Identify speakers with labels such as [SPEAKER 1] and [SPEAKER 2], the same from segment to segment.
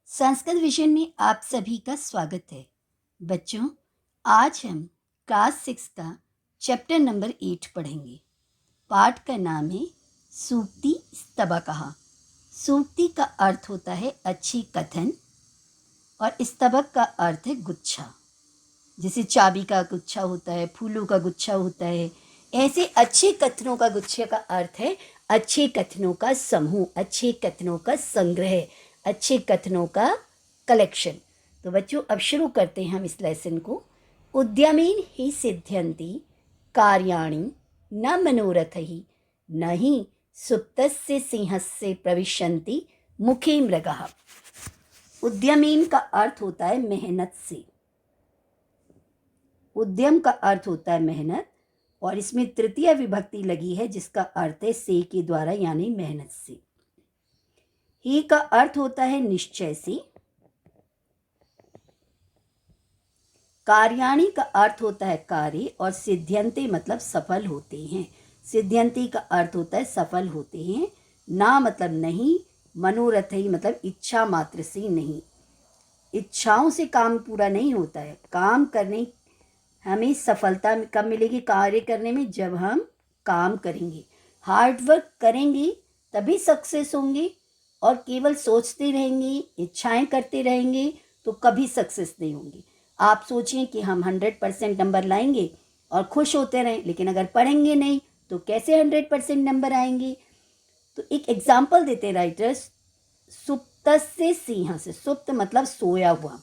[SPEAKER 1] संस्कृत विषय में आप सभी का स्वागत है। बच्चों, आज हम क्लास 6 का चैप्टर नंबर 8 पढ़ेंगे। पाठ का नाम है सूक्ति स्तबकः। सूक्ति का अर्थ होता है अच्छी कथन और स्तबक का अर्थ है गुच्छा। जैसे चाबी का गुच्छा होता है, फूलों का गुच्छा होता है, ऐसे अच्छे कथनों का गुच्छे का अर्थ है अच्छे कथनों का समूह, अच्छे कथनों का संग्रह, अच्छे कथनों का कलेक्शन। तो बच्चों, अब शुरू करते हैं हम इस लेसन को। उद्यमेन ही सिद्ध्यन्ति कार्याणि न मनोरथैः न हि सुप्तस्य सिंहस्य प्रविशन्ति मुखे मृगः। उद्यमेन का अर्थ होता है मेहनत से। उद्यम का अर्थ होता है मेहनत और इसमें तृतीय विभक्ति लगी है जिसका अर्थ है से के द्वारा, यानी मेहनत से। ही का अर्थ होता है निश्चय से। कार्याणि का अर्थ होता है कार्य और सिद्ध्यन्ते मतलब सफल होते हैं। सिद्ध्यन्ति का अर्थ होता है सफल होते हैं। ना मतलब नहीं, मनोरथ ही मतलब इच्छा मात्र से नहीं। इच्छाओं से काम पूरा नहीं होता है। काम करने हमें सफलता कब मिलेगी कार्य करने में? जब हम काम करेंगे, हार्ड वर्क करेंगे तभी सक्सेस होंगे। और केवल सोचते रहेंगे, इच्छाएं करते रहेंगे तो कभी सक्सेस नहीं होंगे। आप सोचिए कि हम 100% नंबर लाएंगे और खुश होते रहें, लेकिन अगर पढ़ेंगे नहीं तो कैसे 100% नंबर आएंगे? तो एक एग्जाम्पल देते राइटर्स, सुप्तस्य सिंह से। सुप्त मतलब सोया हुआ,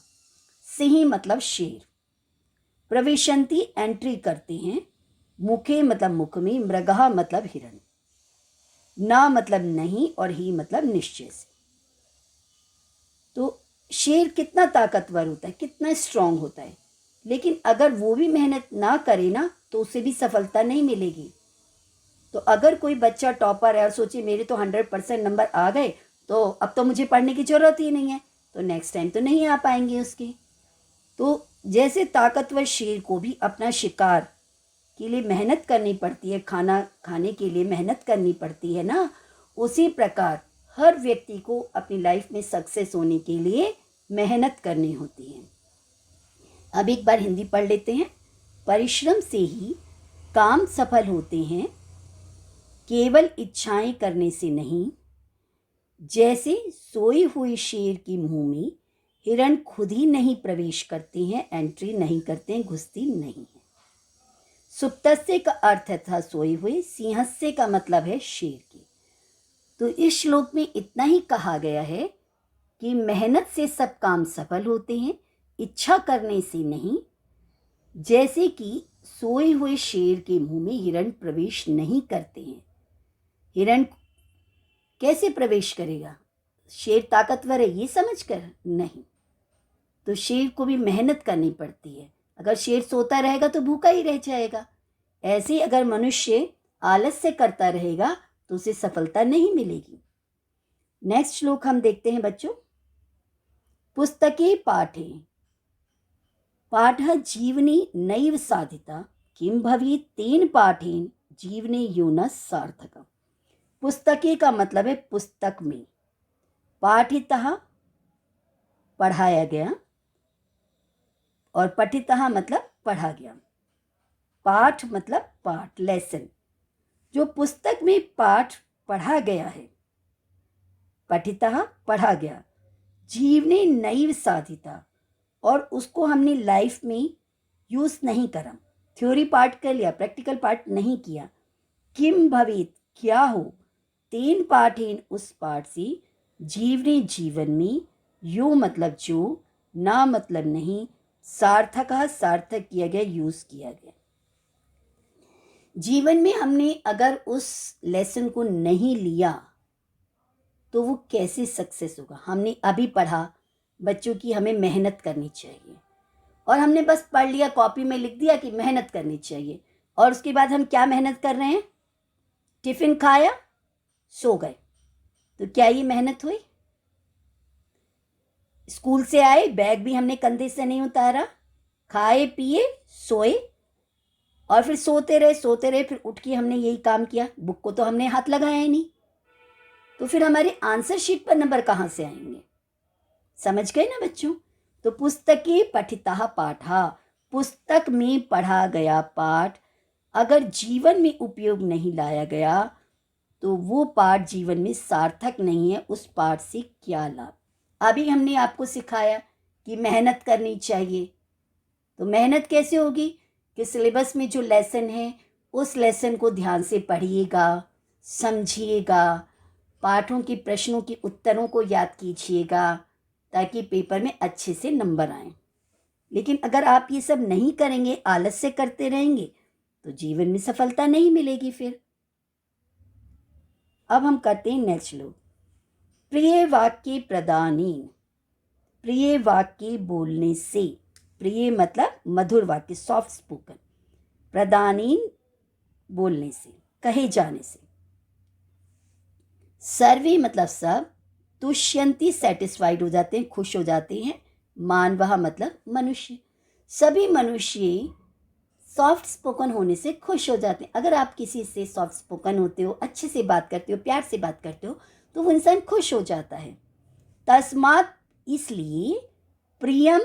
[SPEAKER 1] सिंह मतलब शेर। प्रविशन्ति एंट्री करते हैं, मुखे मतलब मुख में, मृगः मतलब हिरण। ना मतलब नहीं और ही मतलब निश्चय से। तो शेर कितना ताकतवर होता है, कितना स्ट्रांग होता है, लेकिन अगर वो भी मेहनत ना करे ना तो उसे भी सफलता नहीं मिलेगी। तो अगर कोई बच्चा टॉपर है और सोचे मेरे तो 100% नंबर आ गए तो अब तो मुझे पढ़ने की जरूरत ही नहीं है, तो नेक्स्ट टाइम तो नहीं आ पाएंगे उसके। तो जैसे ताकतवर शेर को भी अपना शिकार के लिए मेहनत करनी पड़ती है, खाना खाने के लिए मेहनत करनी पड़ती है ना, उसी प्रकार हर व्यक्ति को अपनी लाइफ में सक्सेस होने के लिए मेहनत करनी होती है। अब एक बार हिंदी पढ़ लेते हैं। परिश्रम से ही काम सफल होते हैं, केवल इच्छाएं करने से नहीं। जैसे सोई हुई शेर की मुंह में हिरण खुद ही नहीं प्रवेश करते हैं, एंट्री नहीं करते हैं, घुसती नहीं है। सुप्तस्य का अर्थ था सोए हुए, सिंहस्य का मतलब है शेर की। तो इस श्लोक में इतना ही कहा गया है कि मेहनत से सब काम सफल होते हैं, इच्छा करने से नहीं। जैसे कि सोए हुए शेर के मुंह में हिरण प्रवेश नहीं करते हैं। हिरण कैसे प्रवेश करेगा? शेर ताकतवर है ये समझकर? नहीं। तो शेर को भी मेहनत करनी पड़ती है। अगर शेर सोता रहेगा तो भूखा ही रह जाएगा। ऐसे ही अगर मनुष्य आलस्य करता रहेगा तो उसे सफलता नहीं मिलेगी। नेक्स्ट श्लोक हम देखते हैं बच्चों। पुस्तके पाठे पाठः जीवने नैव साधिता किं भवेत् तेन पाठेन जीवने यो न सार्थकम्। पुस्तके का मतलब है पुस्तक में, पाठितः पढ़ाया गया और पठितः मतलब पढ़ा गया। पाठ मतलब पाठ, लेसन। जो पुस्तक में पाठ पढ़ा गया है, पठितः पढ़ा गया, जीवने नैव साधिता और उसको हमने लाइफ में यूज नहीं करा। थ्योरी पार्ट कर लिया, प्रैक्टिकल पार्ट नहीं किया। किम भवेत क्या हो, तेन पाठेन उस पाठ से, जीवने जीवन में, यो मतलब जो, ना मतलब नहीं, सार्थक सार्थक किया गया, यूज किया गया। जीवन में हमने अगर उस लेसन को नहीं लिया तो वो कैसे सक्सेस होगा? हमने अभी पढ़ा बच्चों की हमें मेहनत करनी चाहिए और हमने बस पढ़ लिया, कॉपी में लिख दिया कि मेहनत करनी चाहिए, और उसके बाद हम क्या मेहनत कर रहे हैं? टिफिन खाया, सो गए। तो क्या ये मेहनत हुई? स्कूल से आए, बैग भी हमने कंधे से नहीं उतारा, खाए पिए सोए और फिर सोते रहे, फिर उठ के हमने यही काम किया, बुक को तो हमने हाथ लगाया ही नहीं। तो फिर हमारे आंसर शीट पर नंबर कहाँ से आएंगे? समझ गए ना बच्चों? तो पुस्तके पठितः पाठः, पुस्तक में पढ़ा गया पाठ अगर जीवन में उपयोग नहीं लाया गया तो वो पाठ जीवन में सार्थक नहीं है। उस पाठ से क्या लाभ? अभी हमने आपको सिखाया कि मेहनत करनी चाहिए। तो मेहनत कैसे होगी कि सिलेबस में जो लेसन है उस लेसन को ध्यान से पढ़िएगा, समझिएगा, पाठों के प्रश्नों के उत्तरों को याद कीजिएगा ताकि पेपर में अच्छे से नंबर आए। लेकिन अगर आप ये सब नहीं करेंगे, आलस से करते रहेंगे, तो जीवन में सफलता नहीं मिलेगी। फिर अब हम करते हैं नेक्स्ट लोग। प्रिय वाक्य प्रदानीन, प्रिय वाक्य बोलने से, प्रिय मतलब मधुर वाक्य, सॉफ्ट स्पोकन, प्रदानीन बोलने से, कहे जाने से। सर्वे मतलब सब, तुष्यंती सेटिस्फाइड हो जाते हैं, खुश हो जाते हैं, मानवः मतलब मनुष्य, सभी मनुष्य सॉफ्ट स्पोकन होने से खुश हो जाते हैं। अगर आप किसी से सॉफ्ट स्पोकन होते हो, अच्छे से बात करते हो, प्यार से बात करते हो, तो वो इंसान खुश हो जाता है। तस्मात् इसलिए प्रियम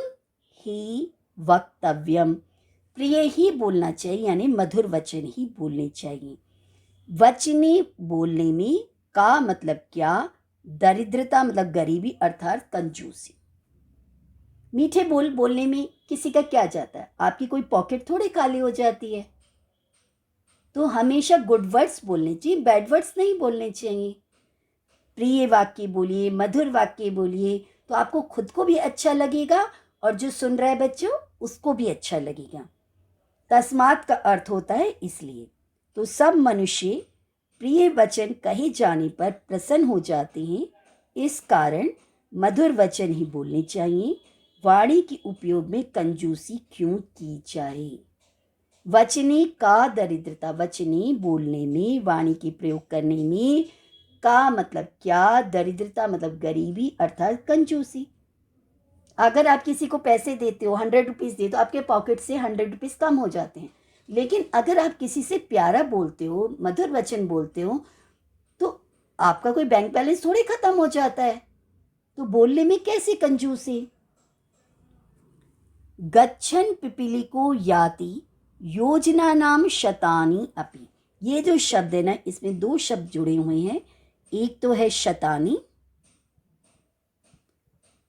[SPEAKER 1] ही वक्तव्यम, प्रिय ही बोलना चाहिए, यानी मधुर वचन ही बोलने चाहिए। वचने बोलने में का मतलब क्या, दरिद्रता मतलब गरीबी अर्थात कंजूसी। मीठे बोल बोलने में किसी का क्या जाता है? आपकी कोई पॉकेट थोड़ी खाली हो जाती है। तो हमेशा गुड वर्ड्स बोलने चाहिए, बैड वर्ड्स नहीं बोलने चाहिए। प्रिय वाक्य बोलिए, मधुर वाक्य बोलिए, तो आपको खुद को भी अच्छा लगेगा और जो सुन रहा है बच्चों उसको भी अच्छा लगेगा। तस्मात् का अर्थ होता है इसलिए। तो सब मनुष्य प्रिय वचन कहे जाने पर प्रसन्न हो जाते हैं, इस कारण मधुर वचन ही बोलने चाहिए। वाणी के उपयोग में कंजूसी क्यों की जाए? वचने का दरिद्रता, वचने बोलने में, वाणी के प्रयोग करने में, का मतलब क्या, दरिद्रता मतलब गरीबी अर्थात कंजूसी। अगर आप किसी को पैसे देते हो, 100 रुपीज़ दे, तो आपके पॉकेट से 100 रुपीज़ कम हो जाते हैं। लेकिन अगर आप किसी से प्यारा बोलते हो, मधुर वचन बोलते हो, तो आपका कोई बैंक बैलेंस थोड़ी खत्म हो जाता है। तो बोलने में कैसी कंजूसी? गच्छन पिपीलिको याति योजना नाम शतानी अपि, ये जो शब्द है ना, इसमें दो शब्द जुड़े हुए हैं। एक तो है शतानी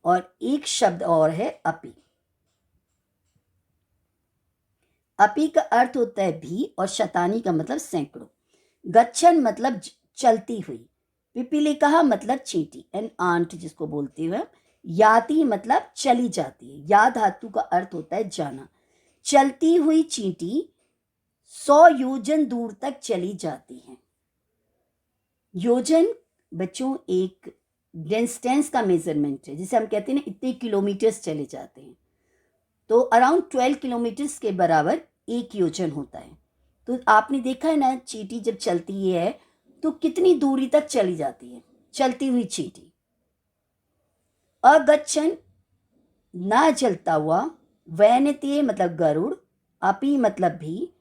[SPEAKER 1] और एक शब्द और है अपि। अपि का अर्थ होता है भी और शतानी का मतलब सैकड़ों। गच्छन मतलब चलती हुई, पिपीलिका मतलब चींटी, एन आंट जिसको बोलते हुए। याति मतलब चली जाती है, या धातु का अर्थ होता है जाना। चलती हुई चींटी 100 योजन दूर तक चली जाती है। योजन बच्चों एक डिस्टेंस का मेजरमेंट है, जिसे हम कहते हैं ना इतने किलोमीटर्स चले जाते हैं। तो अराउंड 12 किलोमीटर्स के बराबर एक योजन होता है। तो आपने देखा है ना, चींटी जब चलती है तो कितनी दूरी तक चली जाती है चलती हुई चींटी। अगच्छन ना चलता हुआ, वैनते मतलब गरुड़, अपि मतलब भी,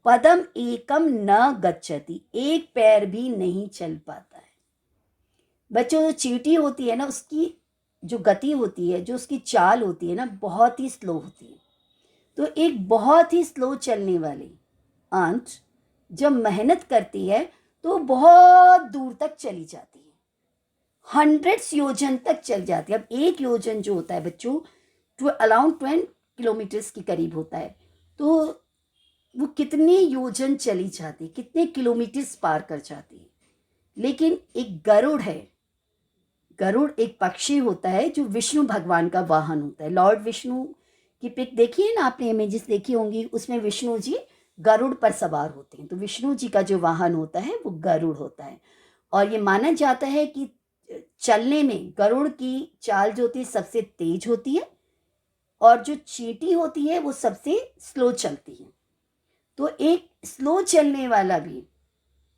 [SPEAKER 1] पदम एकम न गच्छति, एक पैर भी नहीं चल पाता है। बच्चों जो चींटी होती है ना, उसकी जो गति होती है, जो उसकी चाल होती है ना, बहुत ही स्लो होती है। तो एक बहुत ही स्लो चलने वाली आंट जब मेहनत करती है तो बहुत दूर तक चली जाती है, 100 योजन तक चल जाती है। अब एक योजन जो होता है बच्चों, जो अराउंड 20 किलोमीटर्स के करीब होता है, तो वो कितने योजन चली जाती है, कितने किलोमीटर्स पार कर जाती है। लेकिन एक गरुड़ है, गरुड़ एक पक्षी होता है जो विष्णु भगवान का वाहन होता है। लॉर्ड विष्णु की पिक देखिए ना आपने, इमेजेस देखी होंगी, उसमें विष्णु जी गरुड़ पर सवार होते हैं। तो विष्णु जी का जो वाहन होता है वो गरुड़ होता है। और ये माना जाता है कि चलने में गरुड़ की चाल जो होती है सबसे तेज होती है और जो चींटी होती है वो सबसे स्लो चलती है। तो एक स्लो चलने वाला भी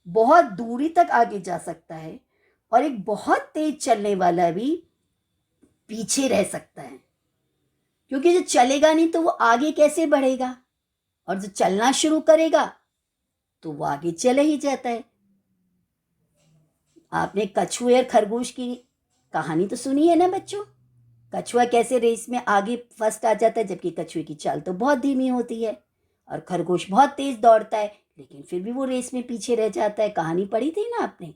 [SPEAKER 1] बहुत दूरी तक आगे जा सकता है और एक बहुत तेज चलने वाला भी पीछे रह सकता है, क्योंकि जो चलेगा नहीं तो वो आगे कैसे बढ़ेगा, और जो चलना शुरू करेगा तो वो आगे चले ही जाता है। आपने कछुए और खरगोश की कहानी तो सुनी है ना बच्चों? कछुआ कैसे रेस में आगे फर्स्ट आ जाता है, जबकि कछुए की चाल तो बहुत धीमी होती है, और खरगोश बहुत तेज दौड़ता है, लेकिन फिर भी वो रेस में पीछे रह जाता है। कहानी पढ़ी थी ना आपने।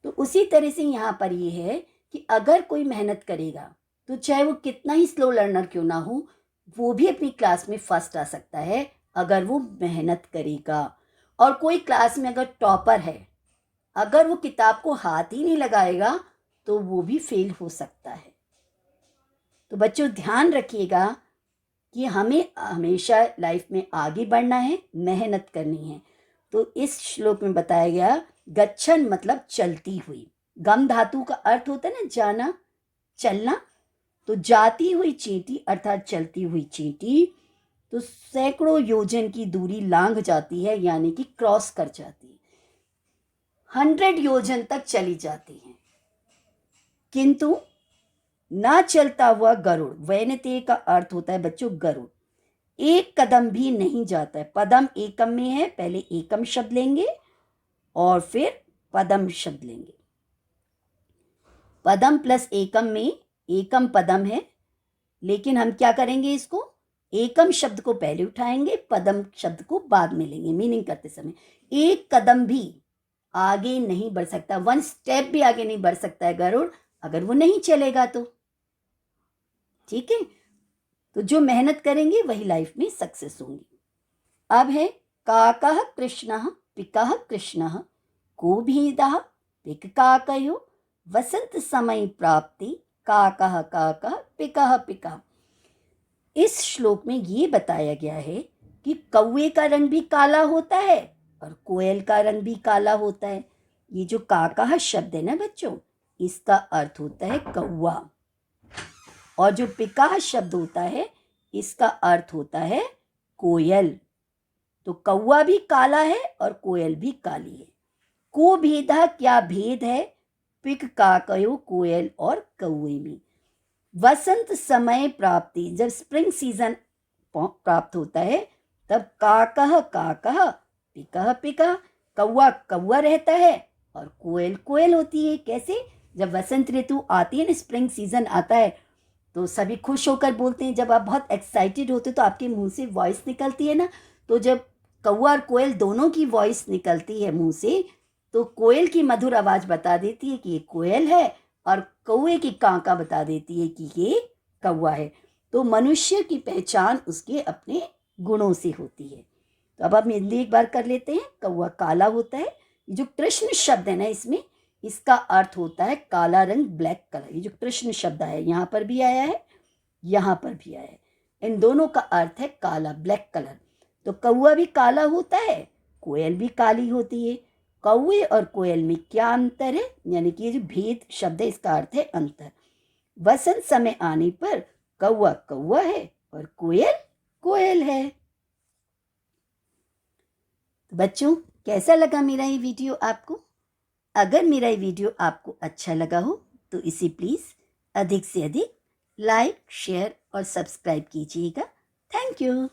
[SPEAKER 1] तो उसी तरह से यहाँ पर ये है कि अगर कोई मेहनत करेगा तो चाहे वो कितना ही स्लो लर्नर क्यों ना हो, वो भी अपनी क्लास में फर्स्ट आ सकता है अगर वो मेहनत करेगा। और कोई क्लास में अगर टॉपर है, अगर वो किताब को हाथ ही नहीं लगाएगा तो वो भी फेल हो सकता है। तो बच्चों ध्यान रखिएगा कि हमें हमेशा लाइफ में आगे बढ़ना है, मेहनत करनी है। तो इस श्लोक में बताया गया गच्छन मतलब चलती हुई। गम धातु का अर्थ होता है ना जाना, चलना। तो जाती हुई चींटी अर्थात चलती हुई चींटी तो सैकड़ों योजन की दूरी लांघ जाती है, यानी कि क्रॉस कर जाती है, 100 योजन तक चली जाती है। किंतु ना चलता हुआ गरुड़, वैनते का अर्थ होता है बच्चों गरुड़, एक कदम भी नहीं जाता है। पदम एकम में है, पहले एकम शब्द लेंगे और फिर पदम शब्द लेंगे। पदम प्लस एकम में एकम पदम है, लेकिन हम क्या करेंगे, इसको एकम शब्द को पहले उठाएंगे, पदम शब्द को बाद में लेंगे। मीनिंग करते समय एक कदम भी आगे नहीं बढ़ सकता, 1 स्टेप भी आगे नहीं बढ़ सकता है गरुड़, अगर वो नहीं चलेगा तो। ठीक है, तो जो मेहनत करेंगे वही लाइफ में सक्सेस होंगी। अब है काकः कृष्णः पिकः कृष्णः को भेदः पिक काकयो वसंत समय प्राप्ति काकः काकः पिकः पिकः। इस श्लोक में ये बताया गया है कि कौवे का रंग भी काला होता है और कोयल का रंग भी काला होता है। ये जो काकः शब्द है ना बच्चों, इसका अर्थ होता है कौवा, और जो पिकाह शब्द होता है इसका अर्थ होता है कोयल। तो कौवा भी काला है और कोयल भी काली है। को भेदा, क्या भेद है पिक काकयो कोयल और कौवे में। वसंत समय प्राप्ति, जब स्प्रिंग सीजन प्राप्त होता है तब काकः काकः पिकः पिकः, कौवा कौवा रहता है और कोयल कोयल होती है। कैसे, जब वसंत ऋतु आती है ना, स्प्रिंग सीजन आता है, तो सभी खुश होकर बोलते हैं। जब आप बहुत एक्साइटेड होते तो आपके मुंह से वॉइस निकलती है ना, तो जब कौवा और कोयल दोनों की वॉइस निकलती है मुंह से, तो कोयल की मधुर आवाज़ बता देती है कि ये कोयल है, और कौवे की कांका बता देती है कि ये कौवा है। तो मनुष्य की पहचान उसके अपने गुणों से होती है। तो अब हम हिंदी एक बार कर लेते हैं। कौवा काला होता है, जो कृष्ण शब्द है ना, इसमें इसका अर्थ होता है काला रंग, ब्लैक कलर। ये जो कृष्ण शब्द है यहाँ पर भी आया है, यहाँ पर भी आया है, इन दोनों का अर्थ है काला, ब्लैक कलर। तो कौवा भी काला होता है, कोयल भी काली होती है। कौवे और कोयल में क्या अंतर है, यानी कि ये जो भेद शब्द है इसका अर्थ है अंतर। वसंत समय आने पर कौवा कौवा है और कोयल कोयल है। तो बच्चों, कैसा लगा मेरा ये वीडियो आपको? अगर मेरा ये वीडियो आपको अच्छा लगा हो तो इसे प्लीज़ अधिक से अधिक लाइक, शेयर और सब्सक्राइब कीजिएगा। Thank you.